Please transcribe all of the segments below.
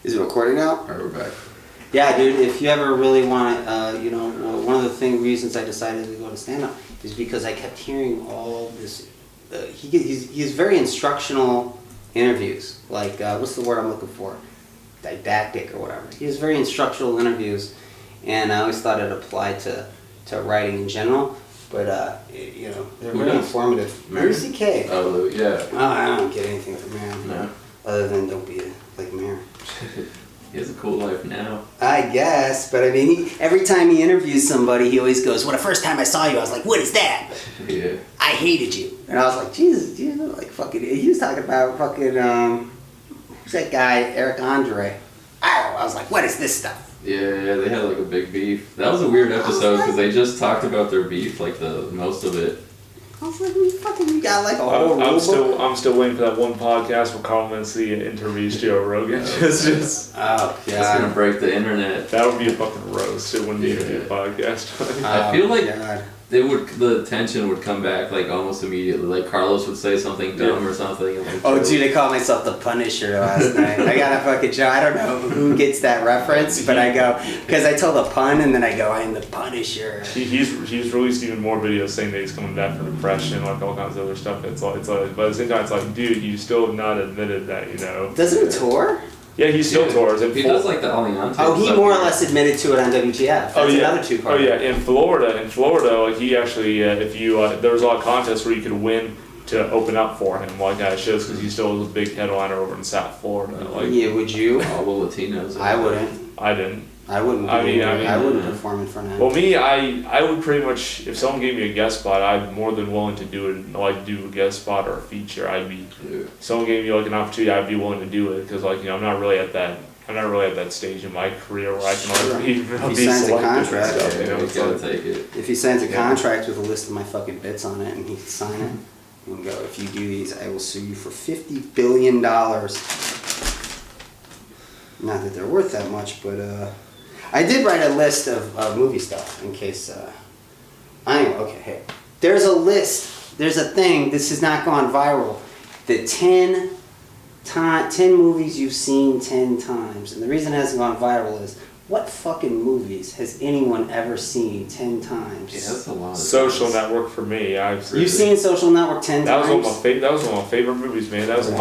Is it recording now? Alright, we're back. Yeah, dude, if you ever really want to, one of the reasons I decided to go to stand-up is because I kept hearing all this. He has very instructional interviews. Like, what's the word I'm looking for? Didactic or whatever. He has very instructional interviews, and I always thought it applied to writing in general. But, they're very informative. Mary C.K. Oh, yeah. Oh, I don't get anything from Mary. No. Other than don't be like Mary. He has a cool life now. I guess, but I mean, every time he interviews somebody, he always goes, "Well, the first time I saw you, I was like, what is that? Yeah. I hated you." And I was like, Jesus, like fucking, he was talking about fucking, who's that guy, Eric Andre? I was like, what is this stuff? Yeah, they had like a big beef. That was a weird episode because they just talked about their beef, like the most of it. I was like, you got like a whole I'm still waiting for that one podcast where Carl Mencia interviews Joe Rogan. Just oh god, it's gonna break the internet. That would be a fucking roast. It wouldn't even be a podcast. I feel like God. the tension would come back like almost immediately. Like Carlos would say something dumb or something. And like, oh, dude, I called myself the Punisher last night. I got a fucking joke. I don't know who gets that reference, but I go, because I told a pun and then I go, I'm the Punisher. He's released even more videos saying that he's coming back from depression, like all kinds of other stuff. It's like, but at the same time, it's like, dude, you still have not admitted that, Doesn't he tour? Yeah, he still tours. He does like the Allianz. Oh, he more or less admitted to it on WTF. That's another two-part. Oh yeah, in Florida, like he actually, if you, there was a lot of contests where you could win to open up for him, like at shows, because he still was a big headliner over in South Florida. Like, yeah, would you? All the Latinos. I wouldn't. I didn't. I wouldn't. I wouldn't perform in front of him. Well, me, I would pretty much, if someone gave me a guest spot, I'd more than willing to do it. Like do a guest spot or a feature. If someone gave me like an opportunity, I'd be willing to do it because I'm not really at that stage in my career where I can be selective and stuff. If he signs a contract with a list of my fucking bits on it, and he can sign it and go, if you do these, I will sue you for $50 billion. Not that they're worth that much, but I did write a list of movie stuff in case. Anyway, okay, hey, there's a list. There's a thing. This has not gone viral. The 10 movies you've seen 10 times. And the reason it hasn't gone viral is, what fucking movies has anyone ever seen 10 times? Yeah, that's a lot of Social Network for me. You've seen Social Network 10 that times? That was one of my favorite movies, man. That was a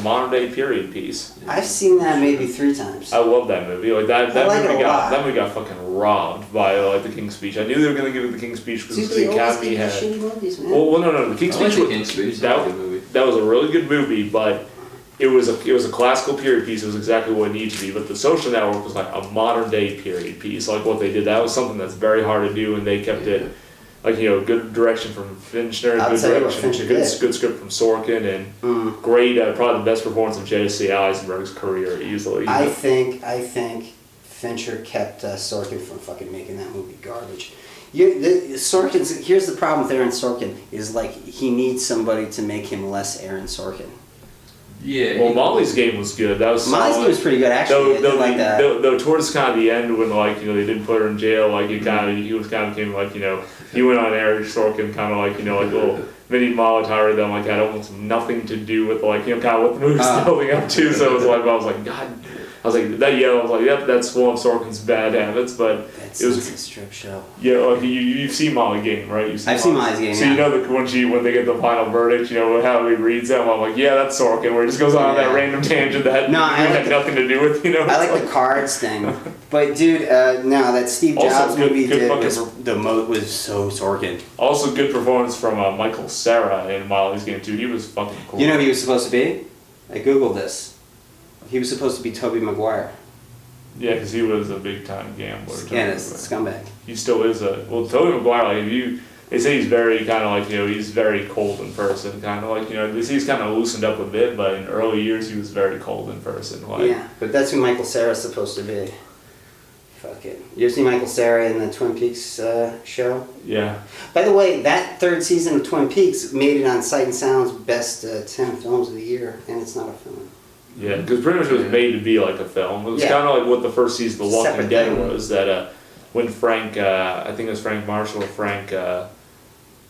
modern day period piece. I've seen that maybe 3 times. I love that movie. Like that movie got fucking robbed by like the King's Speech. I knew they were gonna give it the King's Speech because the Academy had. Shitty movies, man. Well, no. The King's Speech. The King's Speech. That was a good movie. That was a really good movie, but it was a classical period piece. It was exactly what it needed to be. But the Social Network was like a modern day period piece. Like what they did, that was something that's very hard to do, and they kept it like good direction from Fincher, good script from Sorkin, and great, probably the best performance of J.C. Eisenberg's career easily. I think Fincher kept Sorkin from fucking making that movie garbage. Here's the problem with Aaron Sorkin is like he needs somebody to make him less Aaron Sorkin. Yeah. Well, Molly's Game was good. That was Molly's Game was pretty good actually. Though towards kind of the end when they didn't put her in jail, like he became like he went on Eric Sorkin kind of like like little mini Molotov that like had almost nothing to do with like kind of what the movie's building up to. So it was like I was like God. I was like that. Yeah, I was like, yep, that's one of Sorkin's bad habits. But it was a strip show. Yeah, like you've seen Molly's Game, right? I've seen Molly's Game. So you know that when they get the final verdict, how he reads them. I'm like, yeah, that's Sorkin, where he just goes on that random tangent that had nothing to do with I like the cards thing, but dude, that Steve Jobs movie was so Sorkin. Also, good performance from Michael Cera in Molly's Game too. He was fucking cool. You know who he was supposed to be? I googled this. He was supposed to be Tobey Maguire. Yeah, because he was a big time gambler. Yeah, a scumbag. He still is Tobey Maguire. Like they say he's very kind of like he's very cold in person. Kind of like they say he's kind of loosened up a bit, but in early years he was very cold in person. Like, yeah, but that's who Michael Cera's supposed to be. Fuck it. You ever see Michael Cera in the Twin Peaks show? Yeah. By the way, that 3rd season of Twin Peaks made it on Sight and Sound's best 10 films of the year, and it's not a film. Yeah, because pretty much it was made to be like a film. It was kind of like what the first season of The Walking Dead was. That when Frank, I think it was Frank Marshall or Frank,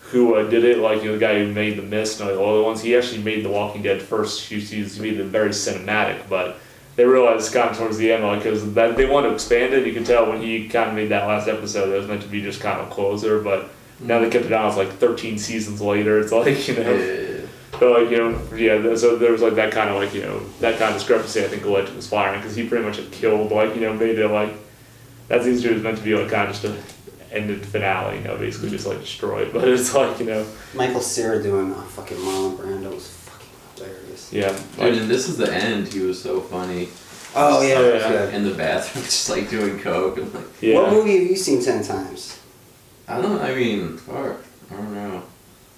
who did it, like the guy who made The Mist and all the other ones. He actually made The Walking Dead first few seasons. He made them very cinematic, but they realized kind of towards the end, like, because they want to expand it. You can tell when he kind of made that last episode, it was meant to be just kind of a closer, but now they kept it on. It's like 13 seasons later. It's like, you know, so like, you know, yeah. So there was like that kind of like, you know, that kind of discrepancy. I think led to his firing because he pretty much had killed, like, you know, made it like that season 2 was meant to be like kind of just a ended finale, you know, basically just like destroyed. But it's like, you know, Michael Cera doing fucking Marlon Brando was fucking hilarious. yeah. Dude, and this is the end. He was so funny. Oh yeah, Oh, that's yeah. good. In the bathroom, just like doing coke and like. Yeah. What movie have you seen 10 times? I don't know.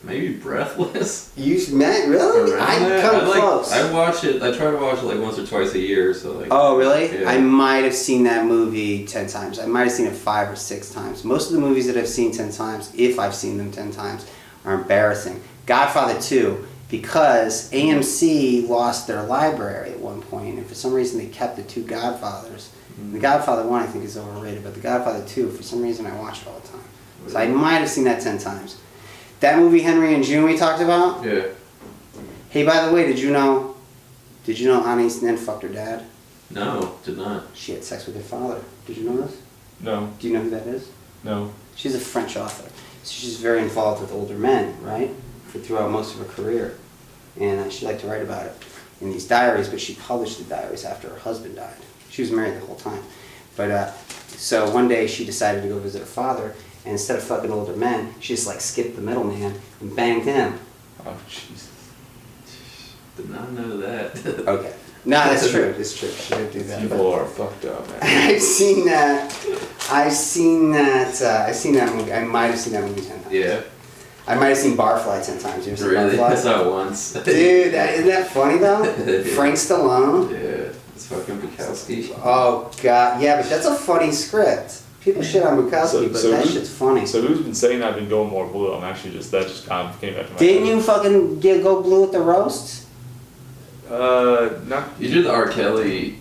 Maybe Breathless. Matt, really? Around I that? come close. I watch it. I try to watch it like once or twice a year. So like. Oh, really? Yeah. I might have seen that movie 10 times. I might have seen it 5 or 6 times. Most of the movies that I've seen 10 times, if I've seen them 10 times, are embarrassing. Godfather 2, because AMC lost their library at one point, and for some reason they kept the 2 Godfathers. The Godfather 1 I think is overrated, but the Godfather 2, for some reason I watch it all the time. So I might have seen that 10 times. That movie Henry and June we talked about? Yeah. Hey, by the way, did you know Annie's Nin fucked her dad? No, did not. She had sex with her father. Did you know this? No. Do you know who that is? No. She's a French author. So she's very involved with older men, right? Throughout most of her career. And she liked to write about it in these diaries, but she published the diaries after her husband died. She was married the whole time. But so one day she decided to go visit her father, and instead of fucking older men, she just like skipped the middleman and banged him. Oh Jesus. Did not know that. Okay. No, that's true. It's true. She did do that. People are fucked up, man. I've seen that movie. I might have seen that movie 10 times. Yeah. I might have seen Barfly 10 times. You ever seen Really? I Barfly? saw it once. Dude, isn't that funny though? Frank Stallone. Yeah. It's fucking Bukowski. Oh god, yeah, but that's a funny script. People shit on Bukowski, but that shit's funny. So who's been saying I've been going more blue? I'm actually that just kind of came back to my Didn't you fucking go blue at the roast? Not. You did the R. Kelly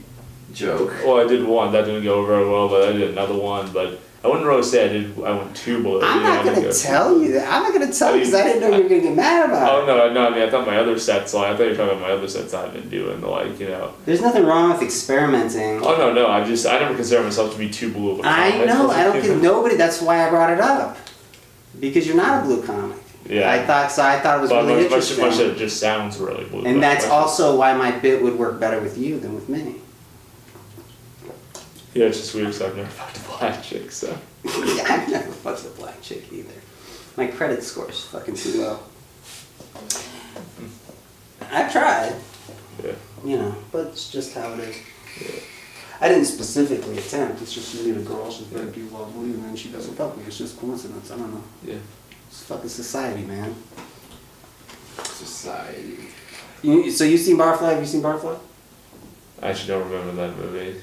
joke. Well, I did one. That didn't go very well, but I did another one. But I wouldn't really say I went too blue. I'm not gonna tell you that. I'm not gonna tell you because I didn't know you were gonna get mad about Oh it. no! I mean, I thought my other sets. Like, I thought you were talking about my other sets I've been doing. Like, you know. There's nothing wrong with experimenting. Oh no! I never consider myself to be too blue of a comic. I know. I don't think nobody. That's why I brought it up. Because you're not a blue comic. Yeah. I thought it was But really much interesting. of it just sounds really blue. And but that's much- also why my bit would work better with you than with me. Yeah, it's just weird because I've never fucked a black chick, so. I've never fucked a black chick either. My credit score's fucking too low. I've tried, Yeah. you know, but it's just how it is. I didn't specifically attempt. It's just you meet a girl, she's very do well believe, and then she doesn't fuck me. It's just coincidence. I don't know. Yeah. It's fucking society, man. Society. So you've seen Barfly? Have you seen Barfly? I actually don't remember that movie.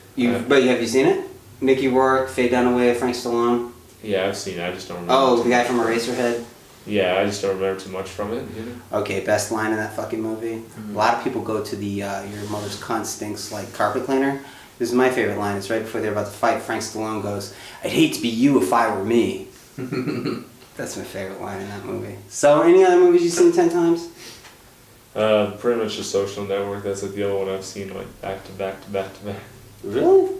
But have you seen it? Mickey Rourke, Faye Dunaway, Frank Stallone. Yeah, I've seen it. I just don't remember. Oh, too the guy much. from Eraserhead. Yeah, I just don't remember too much from it. You know? Okay, best line in that fucking movie. A lot of people go to the your mother's cunt stinks like carpet cleaner. This is my favorite line. It's right before they're about to fight. Frank Stallone goes, "I'd hate to be you if I were me." That's my favorite line in that movie. So, any other movies you've seen 10 times? Pretty much the Social Network. That's like the other one I've seen like back to back to back to back. Really?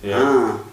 Yeah. Ah.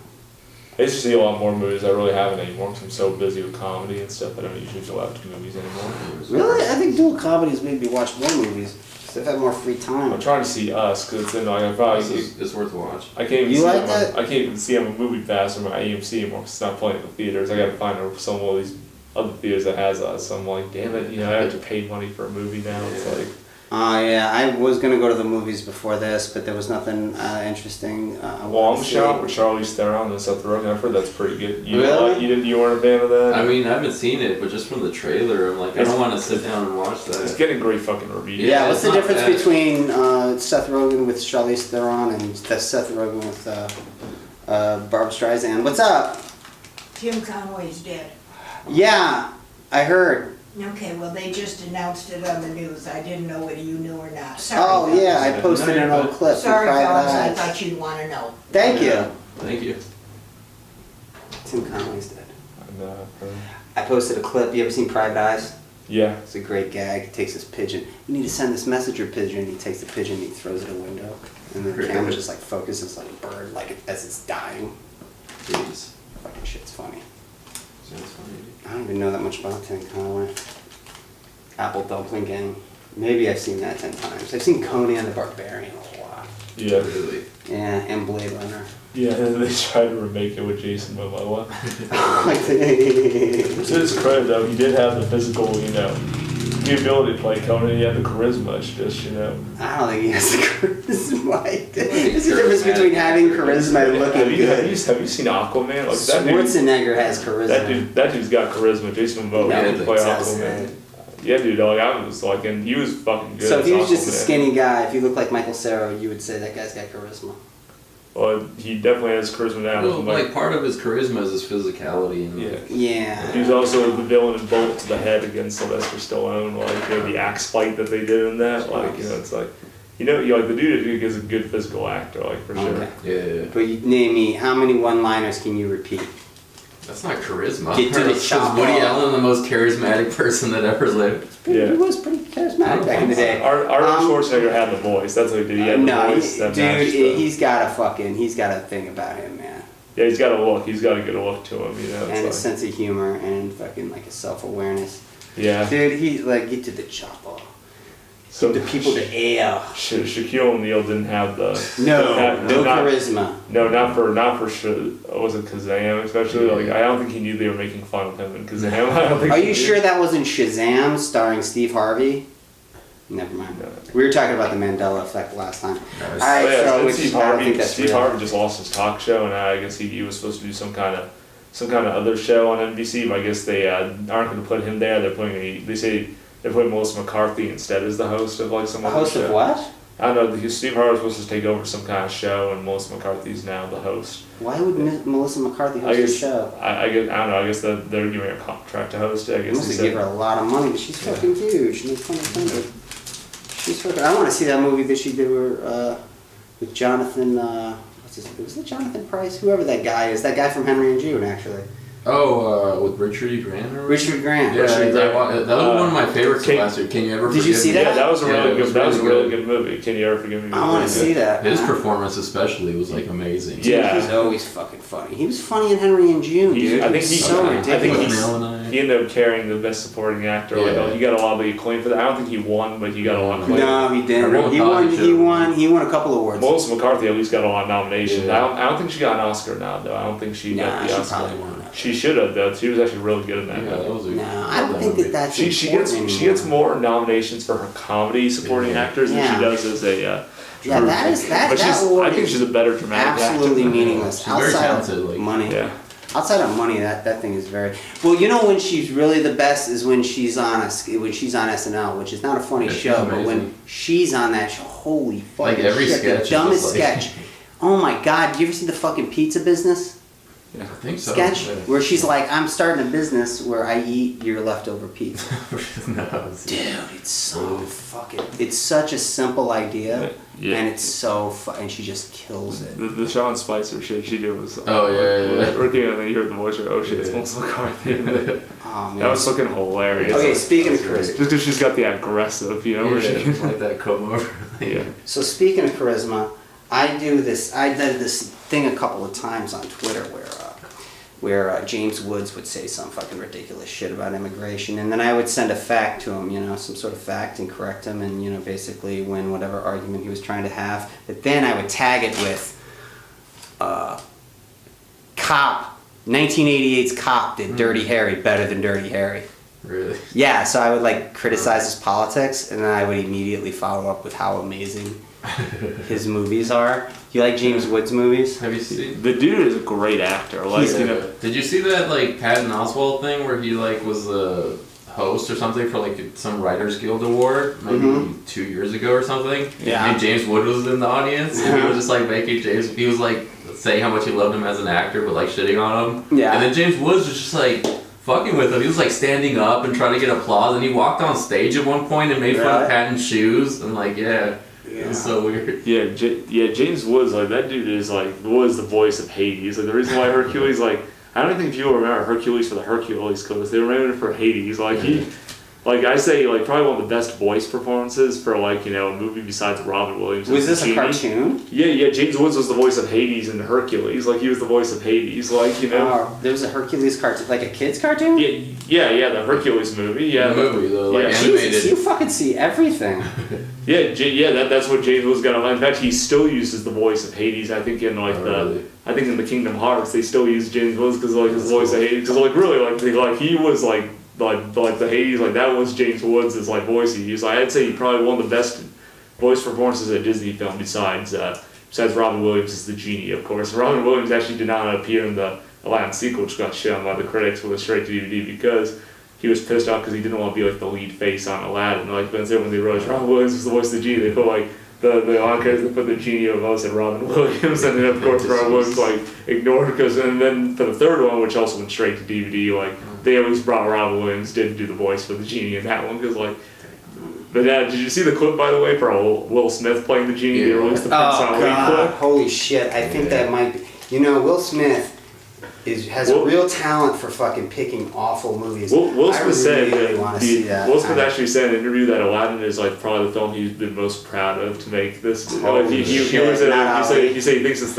I used to see a lot more movies. I really haven't anymore because I'm so busy with comedy and stuff. I don't usually go out to movies anymore. Really? I think dual comedy has made me watch more movies. Because I've had more free time. I'm trying to see Us because then like I probably It's worth a watch. I can't even You see like it. that? I can't even see it on a movie pass or my AMC anymore because it's not playing at the theaters. I got to find some of these other theaters that has Us. So I'm like, damn it, you know, I have to pay money for a movie now. It's like. Yeah, I was going to go to the movies before this, but there was nothing interesting. Long Shot with Charlize Theron and Seth Rogen. I've heard that's pretty good. You Really? You weren't a fan of that? I mean, I haven't seen it, but just from the trailer, I'm like, I don't want to sit down and watch It's that. getting great fucking reviews. Yeah, what's it's the not difference bad. between Seth Rogen with Charlize Theron and Seth Rogen with Barbra Streisand? What's up? Tim Conway's dead. Yeah, I heard. Okay, well, they just announced it on the news. I didn't know whether you knew or not. Sorry. Oh fellas. yeah, I posted an old clip from Sorry, Private fellas, I Eyes. thought you'd want to know. Thank you. Thank you. Tim Conway's dead. And, I posted a clip. You ever seen Private Eyes? Yeah. It's a great gag. He takes this pigeon. You need to send this messenger pigeon. He takes the pigeon and he throws it a window. And then the camera just like focuses on a bird like as it's dying. Jeez. Fucking shit's funny. Sounds funny. I don't even know that much about Tim Conway. Apple Dumpling Gang. Maybe I've seen that 10 times. I've seen Conan the Barbarian a lot. Yeah. Really? Yeah, and Blade Runner. Yeah, and they tried to remake it with Jason Momoa. To To his credit, though, he did have the physical, the ability to play Conan. He had the charisma. It's just, I don't think he has the charisma. There's a difference between having charisma and looking Have you good. seen Aquaman? Like that dude. Schwarzenegger has charisma. That dude's got charisma. Jason Momoa Yeah, can play that's Aquaman. it. Yeah, dude. Like I was like, and he was fucking good. So if as he was just a Aquaman. skinny guy, if you look like Michael Cera, you would say that guy's got charisma. Well, he definitely has charisma now. Well, like part of his charisma is his physicality. And yeah. Yeah. He was also the villain in Bullet to the Head against Sylvester Stallone, like the axe fight that they did in that. Like it's like, like the dude is a good physical actor, like for sure. Okay. Yeah. But you name me, how many one-liners can you repeat? That's not charisma. Get to the Is chopper. Woody Allen the most charismatic person that ever lived? Yeah. He was pretty charismatic back in the day. Arnold Schwarzenegger had the voice. That's what he did. He had the No, voice that matched the- he's got a thing about him, man. Yeah, he's got a look. He's got a good look to him. And a It's like, sense of humor and fucking like a self-awareness. yeah. Dude, he like get to the chopper. So Give the people the air. Shaquille O'Neal didn't have the No did not- charisma. No, not for was it Kazam especially? Like I don't think he knew they were making fun of him in Kazam. I don't think Are he you knew. sure that wasn't Shazam starring Steve Harvey? Never mind. No. We were talking about the Mandela effect last time. No, Alright, Oh, yeah, so and which, Steve I don't Harvey. think that's Steve real. Harvey just lost his talk show, and I guess he was supposed to do some kind of other show on NBC. But I guess they aren't going to put him there. They say they're putting Melissa McCarthy instead as the host of like some The other host show. of what? I don't know. Because Steve Harvey was supposed to take over some kind of show, and Melissa McCarthy's now the host. Why would Melissa McCarthy I host guess the show? I guess I don't know. I guess that they're giving her a contract to host it. I They guess must they have give said. her a lot of money, but she's fucking huge. No pun intended. She's fucking. I want to see that movie that she did with Jonathan. Was it Jonathan Price? Whoever that guy is. That guy from Henry and June, actually. Oh, with Richard E. Grant or Richard Grant. Yeah, Richard that Grant. was one of my favorites Can- last year. Can you ever Did you forgive see me? that? Yeah, that was a Yeah, really it good. was That was a really really good. good movie. Can you ever forgive me? I want to see that. His man. performance especially was like amazing. Yeah. He's always fucking funny. He was funny in Henry and June, dude. I think He's he- so I think ridiculous. he's- Mel and I. He ended up carrying the best supporting actor. Like, Yeah. he got a lot of the acclaim for that. I don't think he won, but he got a lot of acclaim. No, he didn't. Everyone He thought won. he He should. won. He won a couple awards. Melissa McCarthy at least got a lot of nominations. Yeah. I don't think she got an Oscar now, though. I don't think she Nah, got the she Oscar. probably won that. She should have, though. She was actually really good in that. Yeah, movie. that was a No, I don't think that that's She important gets anymore. more nominations for her comedy supporting Yeah. actors than Yeah. she does as a. Yeah, that is that. But That award I think is she's a better dramatic absolutely actor. meaningless. She's very Outside talented, of like- money. Yeah. Outside of money, that thing is very well. You know when she's really the best is when she's on SNL, which is not a funny Yeah, she's show, but when amazing. she's on that show, holy Like fucking every shit, sketch the is dumbest just like- sketch. Oh my god, did you ever see the fucking pizza business I think so. sketch Yeah. where she's like, I'm starting a business where I eat your leftover pizza. No, it's- Dude, it's so fucking. It's such a simple idea, Yeah. and it's so and she just kills it. The Sean Spicer shit she did was. Oh, yeah. Working and then you heard the voice. Oh shit, it's Yeah. Melissa McCarthy. Oh man. That was fucking hilarious. Okay, speaking of That's great. charisma. Just because she's got the aggressive, where she Yeah, like that come over. Yeah. So speaking of charisma, I did this thing a couple of times on Twitter where James Woods would say some fucking ridiculous shit about immigration, and then I would send a fact to him, some sort of fact, and correct him, and basically win whatever argument he was trying to have. But then I would tag it with Cop. 1988's Cop did Dirty Harry better than Dirty Harry. Really? Yeah, so I would like criticize his politics, and then I would immediately follow up with how amazing his movies are. You like James Woods movies? Have you seen? The dude is a great actor. Like, He's Did you see that like Patton Oswalt thing where he like was the host or something for like some Writers Guild award maybe 2 years ago or something? Yeah. And James Wood was in the audience and he was just like making James. He was like saying how much he loved him as an actor, but like shitting on him. Yeah. And then James Woods was just like fucking with him. He was like standing up and trying to get applause, and he walked on stage at one point and made fun Really? of Patton's shoes and like it was so weird. Yeah, James Woods, like that dude is was the voice of Hades. Like the reason why Hercules, I don't think people remember Hercules for the Hercules because they remember it for Hades. like I say, like probably one of the best voice performances for like a movie besides Robin Williams. Was this a Genie. cartoon? Yeah. James Woods was the voice of Hades in Hercules. Like he was the voice of Hades. Like There was a Hercules cartoon, like a kids cartoon. Yeah, the Hercules movie. Yeah, The movie, the like yeah. animated. Jesus, you fucking see everything. That's what James Woods got on. In fact, he still uses the voice of Hades. I think in like I think in the Kingdom Hearts they still use James Woods because like his voice of Hades. Because like really like he was like the Hades, like that was James Woods' like voice he used. I'd say he probably one of the best voice performances in a Disney film besides Robin Williams as the genie, of course. Robin Williams actually did not appear in the Aladdin sequel, which got shit on by the critics with a straight to DVD because he was pissed off because he didn't want to be like the lead face on Aladdin. Like when they wrote Robin Williams was the voice of the genie, they put like the encores, they put the genie of Oz and Robin Williams, and then of course Robin Williams like ignored because and then for the third one, which also went straight to DVD, like they always brought Robin Williams did do the voice for the genie in that one because like. But did you see the clip by the way for Will Smith playing the genie? They released the Prince Ali clip. Holy shit! I think that might be. Will Smith has a real talent for fucking picking awful movies. Will Smith said Will Smith that. actually said in an interview that Aladdin is like probably the film he's been most proud of to make this. Holy He said he thinks it's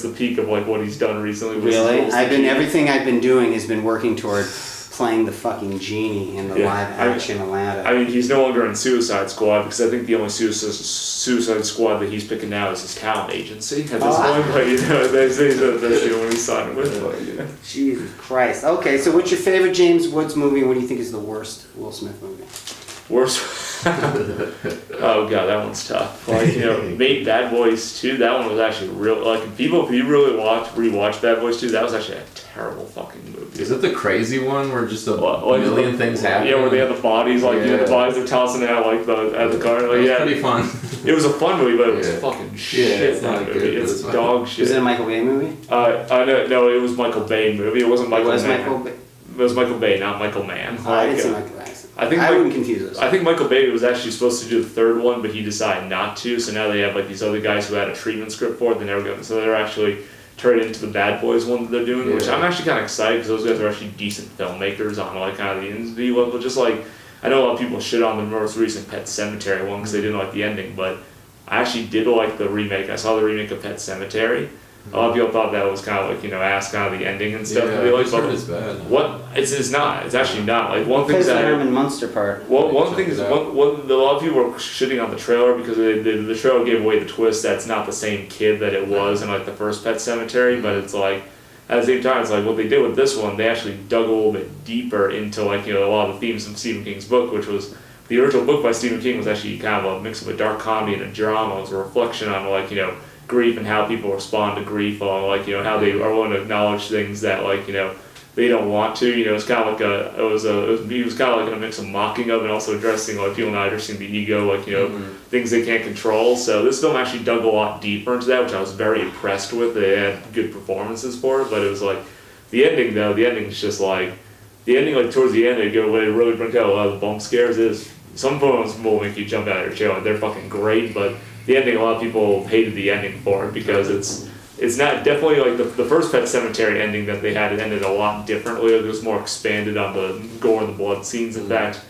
the peak of like what he's done recently. Really, everything I've been doing has been working toward playing the fucking genie in the live action Aladdin. I mean, he's no longer in Suicide Squad because I think the only Suicide Squad that he's picking now is his talent agency at this point. But that's the only he's signing with. But, Jesus Christ. Okay, so what's your favorite James Woods movie and what do you think is the worst Will Smith movie? Worst. Oh god, that one's tough. Like made Bad Boys 2. That one was actually real. Like if you really rewatch Bad Boys 2, that was actually a terrible fucking movie. Is it the crazy one where just a million things happen? Yeah, where they have the bodies, the bodies are tossing out at the car. Like, it was pretty fun. It was a fun movie, but it was fucking shit. It's not movie. good. It's dog shit. Was it a Michael Bay movie? No, it was Michael Bay movie. It wasn't Michael Mann. It was Michael Bay, not Michael Mann. I didn't see Michael Bay. I wouldn't confuse those. I think Michael Bay was actually supposed to do the third one, but he decided not to. So now they have like these other guys who had a treatment script for it. They never got. So they're actually turned into the Bad Boys one that they're doing, which I'm actually kind of excited because those guys are actually decent filmmakers on like kind of the indie level. Just like I know a lot of people shit on the most recent Pet Sematary one because they didn't like the ending, but I actually did like the remake. I saw the remake of Pet Sematary. A lot of people thought that was kind of like ask kind of the ending and stuff. Yeah, like, it's bad. It's not. It's actually not. Like one thing Because the that Herman Munster part. one thing is a lot of people were shitting on the trailer because the trailer gave away the twist that's not the same kid that it was in like the first Pet Sematary, but it's like at the same time it's like what they did with this one, they actually dug a little bit deeper into like a lot of the themes from Stephen King's book, which was the original book by Stephen King was actually kind of a mix of a dark comedy and a drama. It was a reflection on like grief and how people respond to grief, on like how they are willing to acknowledge things that like they don't want to. It's kind of like he was kind of like in a mix of mocking of and also addressing like people not addressing the ego, like things they can't control. So this film actually dug a lot deeper into that, which I was very impressed with. They had good performances for it, but it was like the ending though. The ending's just like towards the end, it really brings out a lot of the bump scares. Is some films will make you jump out of your chair. Like, they're fucking great, but the ending, a lot of people hated the ending for it because it's not definitely like the first Pet Sematary ending that they had. It ended a lot differently. It was more expanded on the gore and the blood scenes. In fact,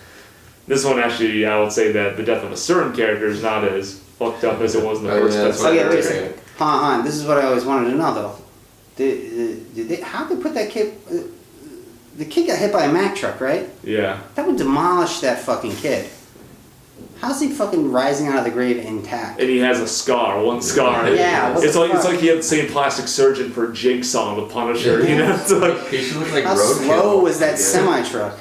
this one actually, I would say that the death of a certain character is not as fucked up as it was in the first Pet Sematary. Wait a second. Hold this is what I always wanted to know though. How they put that kid? The kid got hit by a Mack truck, right? Yeah. That would demolish that fucking kid. How's he fucking rising out of the grave intact? And he has a scar, one scar. Yeah, it's like he had the same plastic surgeon for Jigsaw, the Punisher. It's like he should look like how roadkill. slow was that semi truck?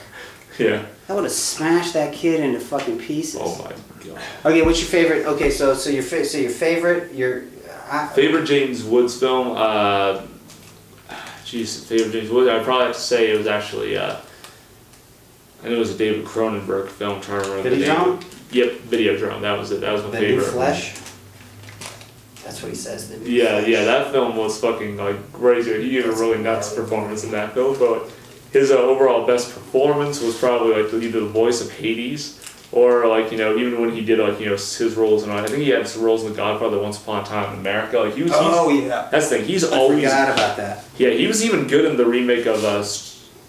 Yeah. That would have smashed that kid into fucking pieces. Oh my god. Okay, what's your favorite? Okay, so your favorite favorite James Woods film. Favorite James Woods. I'd probably have to say it was actually. I know it was a David Cronenberg film. I'm trying to remember the name. Yep, Videodrome. That was it. That was my favorite. The New Flesh. That's what he says. The New Flesh. Yeah. That film was fucking like crazy. He gave a really nuts performance in that film, but his overall best performance was probably like either the voice of Hades or like even when he did like his roles in I think he had some roles in The Godfather, Once Upon a Time in America. Like he was. Yeah. That's the thing. I forgot about that. Yeah, he was even good in the remake of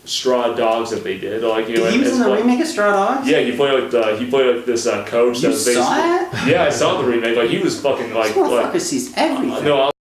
Straw Dogs that they did. Like you know, He was in the remake of Straw Dogs? Yeah, he played like this coach. You that was saw it? Yeah, I saw the remake. Like he was fucking This motherfucker sees everything. no.